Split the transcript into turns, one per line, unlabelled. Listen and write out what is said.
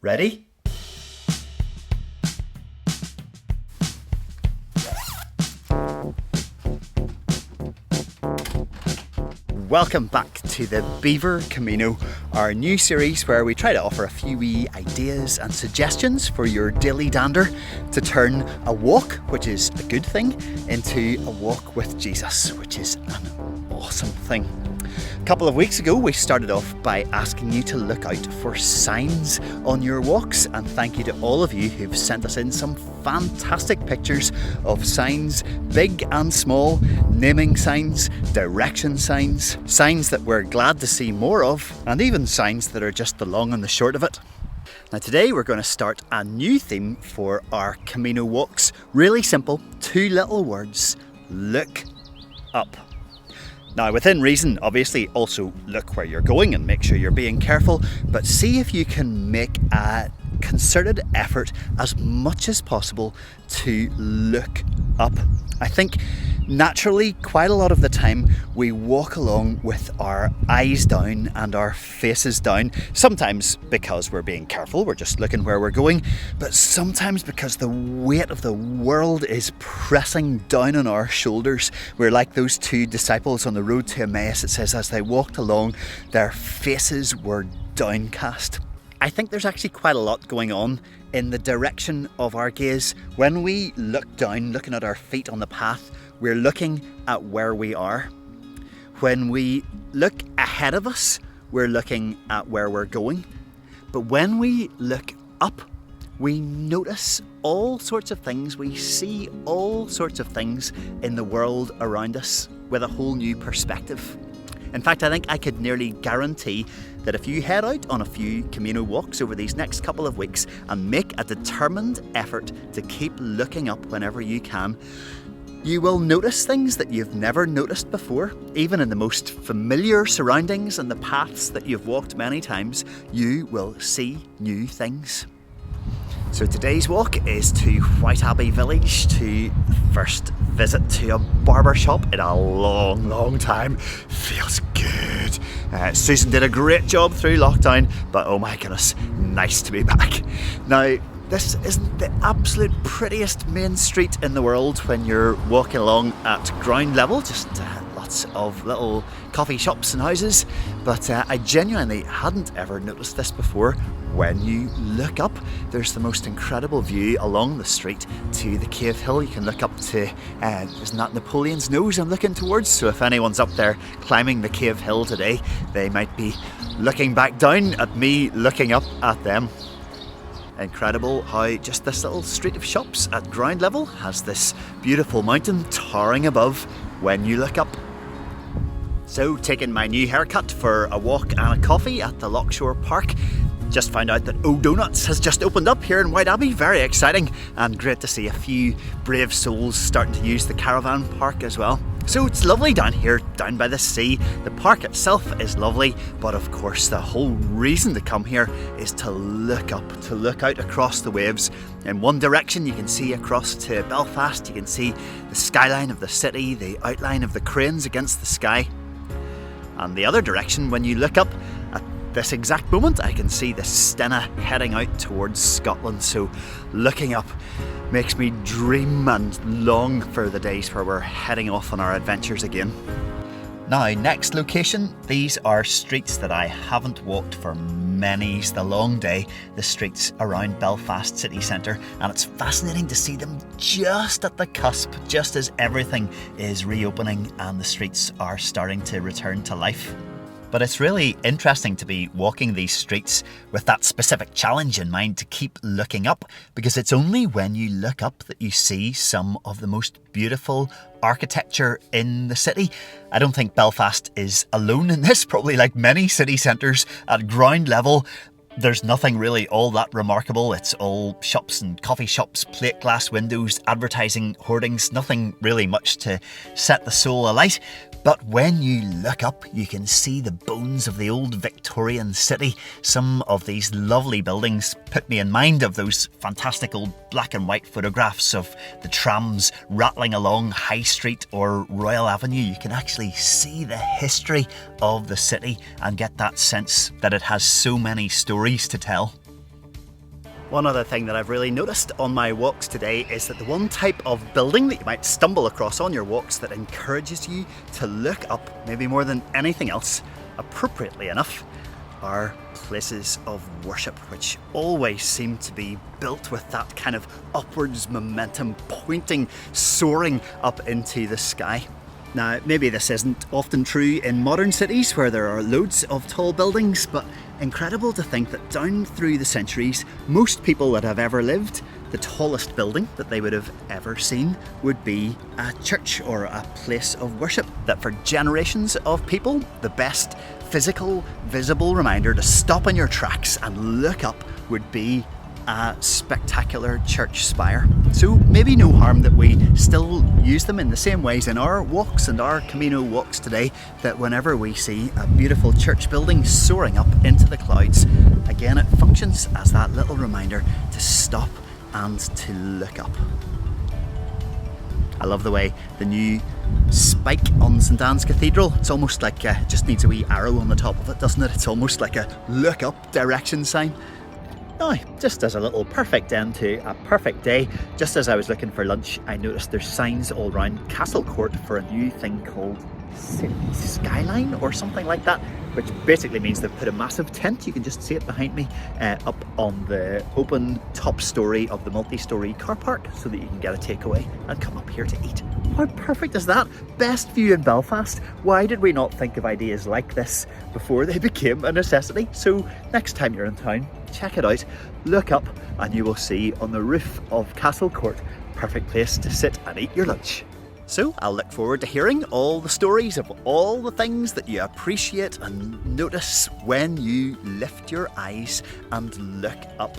Ready? Welcome back to the Beaver Camino, our new series where we try to offer a few wee ideas and suggestions for your daily dander to turn a walk, which is a good thing, into a walk with Jesus, which is an awesome thing. A couple of weeks ago we started off by asking you to look out for signs on your walks, and thank you to all of you who've sent us in some fantastic pictures of signs, big and small, naming signs, direction signs, signs that we're glad to see more of, and even signs that are just the long and the short of it. Now today we're going to start a new theme for our Camino walks. Really simple, 2 little words: look up. Now within reason, obviously also look where you're going and make sure you're being careful, but see if you can make a concerted effort as much as possible to look up. I think naturally quite a lot of the time we walk along with our eyes down and our faces down, sometimes because we're being careful, we're just looking where we're going, but sometimes because the weight of the world is pressing down on our shoulders. We're like those 2 disciples on the road to Emmaus. It says as they walked along, their faces were downcast. I think there's actually quite a lot going on in the direction of our gaze. When we look down, looking at our feet on the path, we're looking at where we are. When we look ahead of us, we're looking at where we're going. But when we look up, we notice all sorts of things. We see all sorts of things in the world around us with a whole new perspective. In fact, I think I could nearly guarantee that if you head out on a few Camino walks over these next couple of weeks and make a determined effort to keep looking up whenever you can, you will notice things that you've never noticed before. Even in the most familiar surroundings and the paths that you've walked many times, you will see new things. So today's walk is to White Abbey village, to first visit to a barber shop in a long time. Feels good. Susan did a great job through lockdown, but oh my goodness, nice to be back. Now, this isn't the absolute prettiest main street in the world when you're walking along at ground level, just lots of little coffee shops and houses, but I genuinely hadn't ever noticed this before. When you look up, there's the most incredible view along the street to the Cave Hill. You can look up to, isn't that Napoleon's nose I'm looking towards? So if anyone's up there climbing the Cave Hill today, they might be looking back down at me looking up at them. Incredible how just this little street of shops at ground level has this beautiful mountain towering above when you look up. So, taking my new haircut for a walk and a coffee at the Lockshore Park. Just found out that O'Donuts has just opened up here in White Abbey. Very exciting, and great to see a few brave souls starting to use the caravan park as well. So it's lovely down here, down by the sea. The park itself is lovely, but of course the whole reason to come here is to look up, to look out across the waves. In one direction you can see across to Belfast, you can see the skyline of the city, the outline of the cranes against the sky. And the other direction, when you look up, at this exact moment I can see the Stena heading out towards Scotland. So looking up makes me dream and long for the days where we're heading off on our adventures again. Now, next location, these are streets that I haven't walked for many's the long day, the streets around Belfast city centre, and it's fascinating to see them just at the cusp, just as everything is reopening and the streets are starting to return to life. But it's really interesting to be walking these streets with that specific challenge in mind, to keep looking up, because it's only when you look up that you see some of the most beautiful architecture in the city. I don't think Belfast is alone in this. Probably like many city centres at ground level, there's nothing really all that remarkable. It's all shops and coffee shops, plate glass windows, advertising hoardings, nothing really much to set the soul alight. But when you look up, you can see the bones of the old Victorian city. Some of these lovely buildings put me in mind of those fantastic old black and white photographs of the trams rattling along High Street or Royal Avenue. You can actually see the history of the city and get that sense that it has so many stories to tell. One other thing that I've really noticed on my walks today is that the one type of building that you might stumble across on your walks that encourages you to look up, maybe more than anything else, appropriately enough, are places of worship, which always seem to be built with that kind of upwards momentum, pointing, soaring up into the sky. Now, maybe this isn't often true in modern cities where there are loads of tall buildings, but incredible to think that down through the centuries, most people that have ever lived, the tallest building that they would have ever seen would be a church or a place of worship. That for generations of people, the best physical, visible reminder to stop in your tracks and look up would be a spectacular church spire. So maybe no harm that we still use them in the same ways in our walks and our Camino walks today, that whenever we see a beautiful church building soaring up into the clouds, again it functions as that little reminder to stop and to look up. I love the way the new spike on St Anne's Cathedral, it's almost like it just needs a wee arrow on the top of it, doesn't it? It's almost like a look up direction sign. Now, just as a little perfect end to a perfect day, just as I was looking for lunch, I noticed there's signs all around Castle Court for a new thing called City Skyline or something like that, which basically means they've put a massive tent, you can just see it behind me, up on the open top story of the multi-storey car park so that you can get a takeaway and come up here to eat. How perfect is that? Best view in Belfast. Why did we not think of ideas like this before they became a necessity? So next time you're in town, check it out, look up and you will see on the roof of Castle Court, perfect place to sit and eat your lunch. So I'll look forward to hearing all the stories of all the things that you appreciate and notice when you lift your eyes and look up